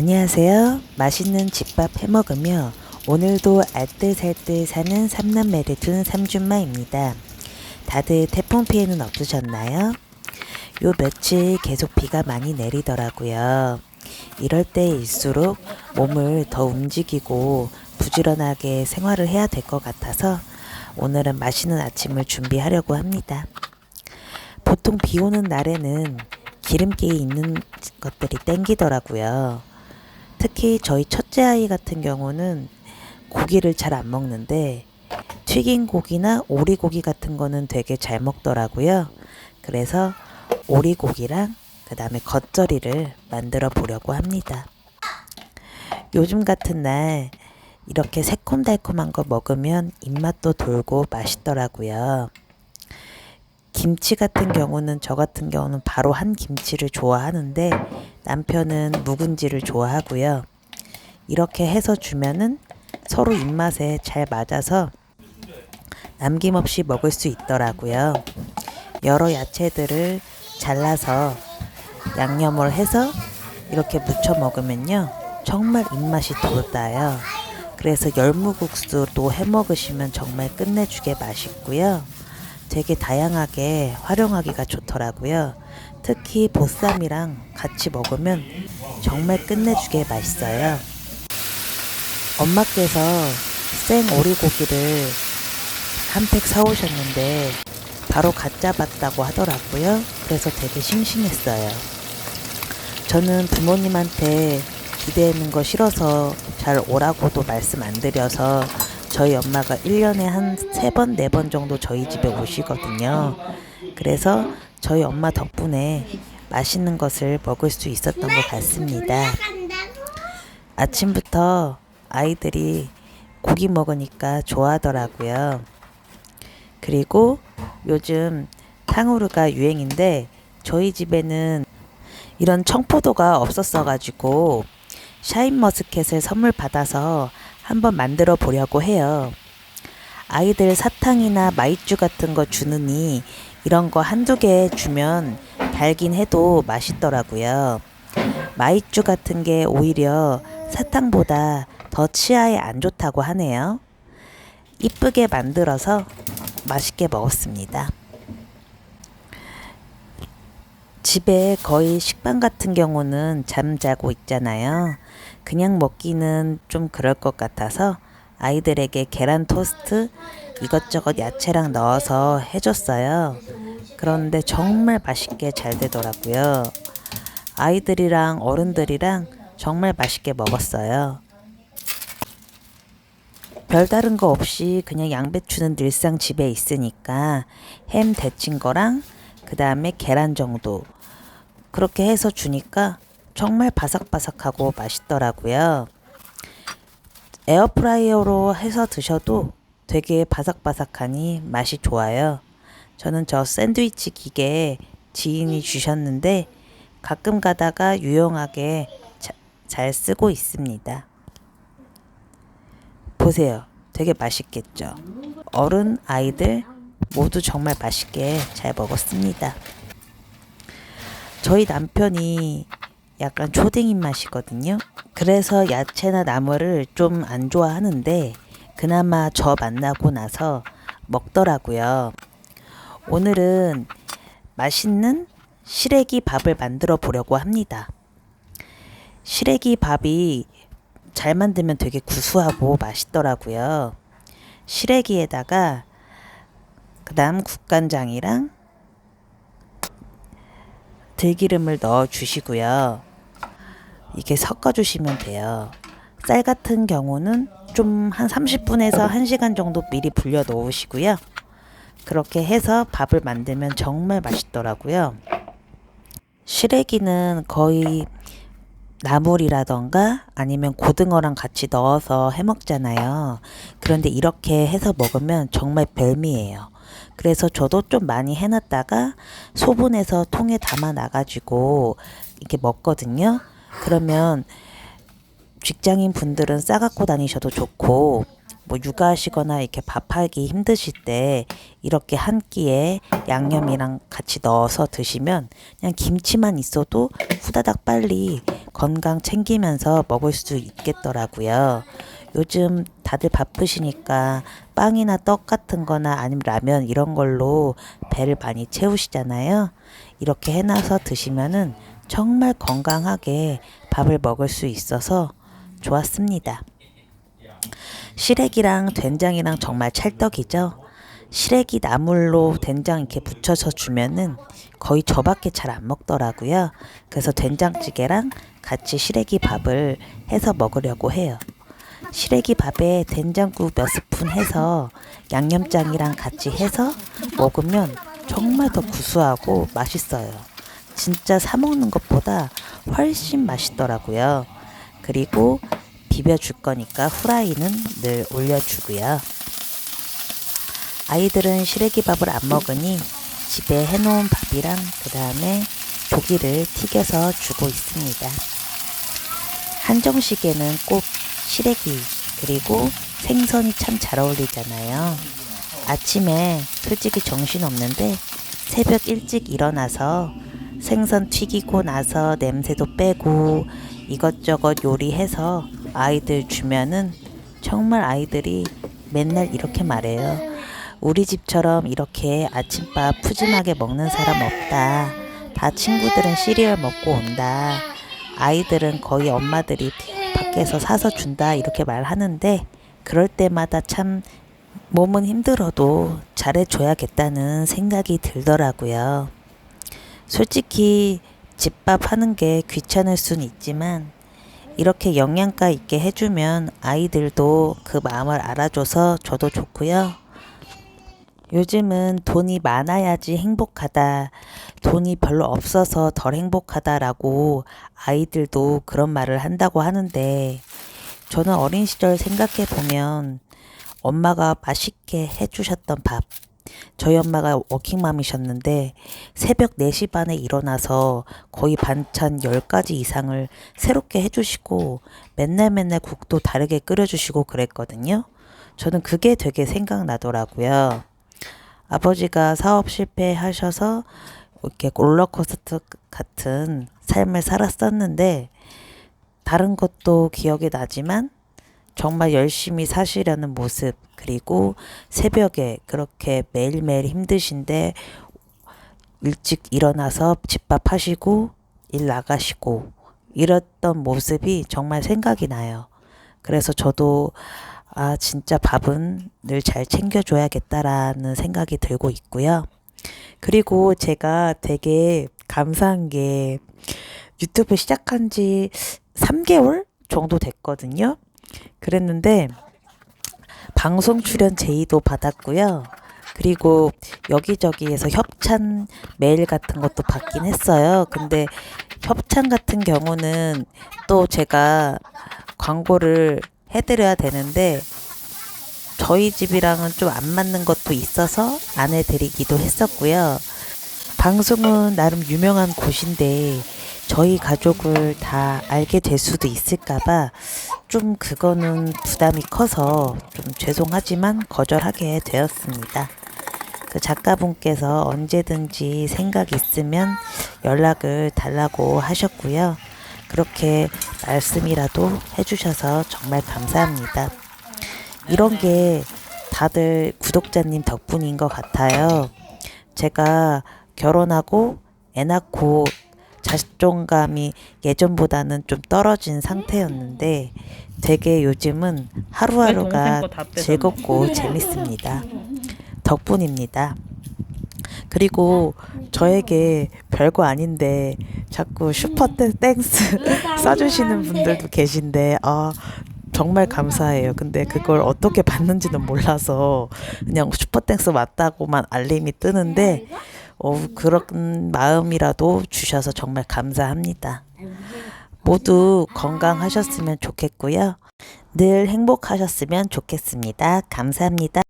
안녕하세요. 맛있는 집밥 해먹으며 오늘도 알뜰살뜰 사는 삼남매를 둔 삼준마입니다. 다들 태풍 피해는 없으셨나요? 요 며칠 계속 비가 많이 내리더라고요. 이럴 때일수록 몸을 더 움직이고 부지런하게 생활을 해야 될 것 같아서 오늘은 맛있는 아침을 준비하려고 합니다. 보통 비 오는 날에는 기름기 있는 것들이 땡기더라고요. 특히 저희 첫째 아이 같은 경우는 고기를 잘 안 먹는데 튀긴 고기나 오리고기 같은 거는 되게 잘 먹더라고요. 그래서 오리고기랑 그 다음에 겉절이를 만들어 보려고 합니다. 요즘 같은 날 이렇게 새콤달콤한 거 먹으면 입맛도 돌고 맛있더라고요. 김치 같은 경우는 저 같은 경우는 바로 한 김치를 좋아하는데 남편은 묵은지를 좋아하고요. 이렇게 해서 주면은 서로 입맛에 잘 맞아서 남김없이 먹을 수 있더라고요. 여러 야채들을 잘라서 양념을 해서 이렇게 무쳐 먹으면요 정말 입맛이 돋아요. 그래서 열무국수도 해 먹으시면 정말 끝내주게 맛있고요. 되게 다양하게 활용하기가 좋더라고요. 특히 보쌈이랑 같이 먹으면 정말 끝내주게 맛있어요. 엄마께서 생 오리고기를 한 팩 사오셨는데 바로 갓 잡았다고 하더라고요. 그래서 되게 싱싱했어요. 저는 부모님한테 기대는 거 싫어서 잘 오라고도 말씀 안 드려서 저희 엄마가 1년에 한 3번, 4번 정도 저희 집에 오시거든요. 그래서 저희 엄마 덕분에 맛있는 것을 먹을 수 있었던 것 같습니다. 아침부터 아이들이 고기 먹으니까 좋아하더라고요. 그리고 요즘 탕후루가 유행인데 저희 집에는 이런 청포도가 없었어가지고 샤인머스켓을 선물 받아서 한번 만들어 보려고 해요. 아이들 사탕이나 마이쮸 같은 거 주느니 이런 거 한두 개 주면 달긴 해도 맛있더라고요. 마이쮸 같은 게 오히려 사탕보다 더 치아에 안 좋다고 하네요. 이쁘게 만들어서 맛있게 먹었습니다. 집에 거의 식빵 같은 경우는 잠자고 있잖아요. 그냥 먹기는 좀 그럴 것 같아서 아이들에게 계란 토스트 이것저것 야채랑 넣어서 해줬어요. 그런데 정말 맛있게 잘 되더라고요. 아이들이랑 어른들이랑 정말 맛있게 먹었어요. 별다른 거 없이 그냥 양배추는 늘상 집에 있으니까 햄 데친 거랑 그 다음에 계란 정도 그렇게 해서 주니까 정말 바삭바삭하고 맛있더라고요. 에어프라이어로 해서 드셔도 되게 바삭바삭하니 맛이 좋아요. 저는 저 샌드위치 기계 지인이 주셨는데 가끔 가다가 유용하게 잘 쓰고 있습니다. 보세요. 되게 맛있겠죠? 어른, 아이들 모두 정말 맛있게 잘 먹었습니다. 저희 남편이 약간 초딩 입맛이거든요. 그래서 야채나 나물을 좀 안 좋아하는데 그나마 저 만나고 나서 먹더라고요. 오늘은 맛있는 시래기 밥을 만들어 보려고 합니다. 시래기 밥이 잘 만들면 되게 구수하고 맛있더라고요. 시래기에다가 그다음 국간장이랑 들기름을 넣어 주시고요. 이게 섞어 주시면 돼요. 쌀 같은 경우는 좀 한 30분에서 1시간 정도 미리 불려 놓으시고요. 그렇게 해서 밥을 만들면 정말 맛있더라고요. 시래기는 거의 나물이라던가 아니면 고등어랑 같이 넣어서 해 먹잖아요. 그런데 이렇게 해서 먹으면 정말 별미예요. 그래서 저도 좀 많이 해놨다가 소분해서 통에 담아 놔가지고 이렇게 먹거든요. 그러면 직장인 분들은 싸갖고 다니셔도 좋고 뭐 육아하시거나 이렇게 밥하기 힘드실 때 이렇게 한 끼에 양념이랑 같이 넣어서 드시면 그냥 김치만 있어도 후다닥 빨리 건강 챙기면서 먹을 수 있겠더라고요. 요즘 다들 바쁘시니까 빵이나 떡 같은 거나 아니면 라면 이런 걸로 배를 많이 채우시잖아요. 이렇게 해놔서 드시면은 정말 건강하게 밥을 먹을 수 있어서 좋았습니다. 시래기랑 된장이랑 정말 찰떡이죠. 시래기 나물로 된장 이렇게 부쳐서 주면은 거의 저밖에 잘 안 먹더라고요. 그래서 된장찌개랑 같이 시래기 밥을 해서 먹으려고 해요. 시래기 밥에 된장국 몇 스푼 해서 양념장이랑 같이 해서 먹으면 정말 더 구수하고 맛있어요. 진짜 사 먹는 것보다 훨씬 맛있더라고요. 그리고 비벼줄 거니까 후라이는 늘 올려주고요. 아이들은 시래기밥을 안 먹으니 집에 해놓은 밥이랑 그 다음에 조기를 튀겨서 주고 있습니다. 한정식에는 꼭 시래기 그리고 생선이 참 잘 어울리잖아요. 아침에 솔직히 정신없는데 새벽 일찍 일어나서 생선 튀기고 나서 냄새도 빼고 이것저것 요리해서 아이들 주면은 정말 아이들이 맨날 이렇게 말해요. 우리 집처럼 이렇게 아침밥 푸짐하게 먹는 사람 없다. 다 친구들은 시리얼 먹고 온다. 아이들은 거의 엄마들이 밖에서 사서 준다 이렇게 말하는데 그럴 때마다 참 몸은 힘들어도 잘해줘야겠다는 생각이 들더라고요. 솔직히 집밥 하는 게 귀찮을 순 있지만 이렇게 영양가 있게 해주면 아이들도 그 마음을 알아줘서 저도 좋고요. 요즘은 돈이 많아야지 행복하다. 돈이 별로 없어서 덜 행복하다라고 아이들도 그런 말을 한다고 하는데 저는 어린 시절 생각해 보면 엄마가 맛있게 해주셨던 밥. 저희 엄마가 워킹맘이셨는데 새벽 4시 반에 일어나서 거의 반찬 10가지 이상을 새롭게 해주시고 맨날 국도 다르게 끓여주시고 그랬거든요. 저는 그게 되게 생각나더라고요. 아버지가 사업 실패하셔서 이렇게 롤러코스터 같은 삶을 살았었는데 다른 것도 기억이 나지만 정말 열심히 사시려는 모습 그리고 새벽에 그렇게 매일매일 힘드신데 일찍 일어나서 집밥 하시고 일 나가시고 이랬던 모습이 정말 생각이 나요. 그래서 저도 진짜 밥은 늘 잘 챙겨줘야겠다라는 생각이 들고 있고요. 그리고 제가 되게 감사한 게 유튜브 시작한 지 3개월 정도 됐거든요. 그랬는데 방송 출연 제의도 받았고요. 그리고 여기저기에서 협찬 메일 같은 것도 받긴 했어요. 근데 협찬 같은 경우는 또 제가 광고를 해드려야 되는데 저희 집이랑은 좀 안 맞는 것도 있어서 안 해드리기도 했었고요. 방송은 나름 유명한 곳인데 저희 가족을 다 알게 될 수도 있을까봐 좀 그거는 부담이 커서 좀 죄송하지만 거절하게 되었습니다. 그 작가분께서 언제든지 생각 있으면 연락을 달라고 하셨고요. 그렇게 말씀이라도 해주셔서 정말 감사합니다. 이런 게 다들 구독자님 덕분인 것 같아요. 제가 결혼하고 애 낳고 자존감이 예전보다는 좀 떨어진 상태였는데 되게 요즘은 하루하루가 즐겁고 재밌습니다. 덕분입니다. 그리고 저에게 별거 아닌데 자꾸 슈퍼땡스 써주시는 분들도 계신데 정말 감사해요. 근데 그걸 어떻게 받는지는 몰라서 그냥 슈퍼땡스 맞다고만 알림이 뜨는데 그런 마음이라도 주셔서 정말 감사합니다. 모두 건강하셨으면 좋겠고요. 늘 행복하셨으면 좋겠습니다. 감사합니다.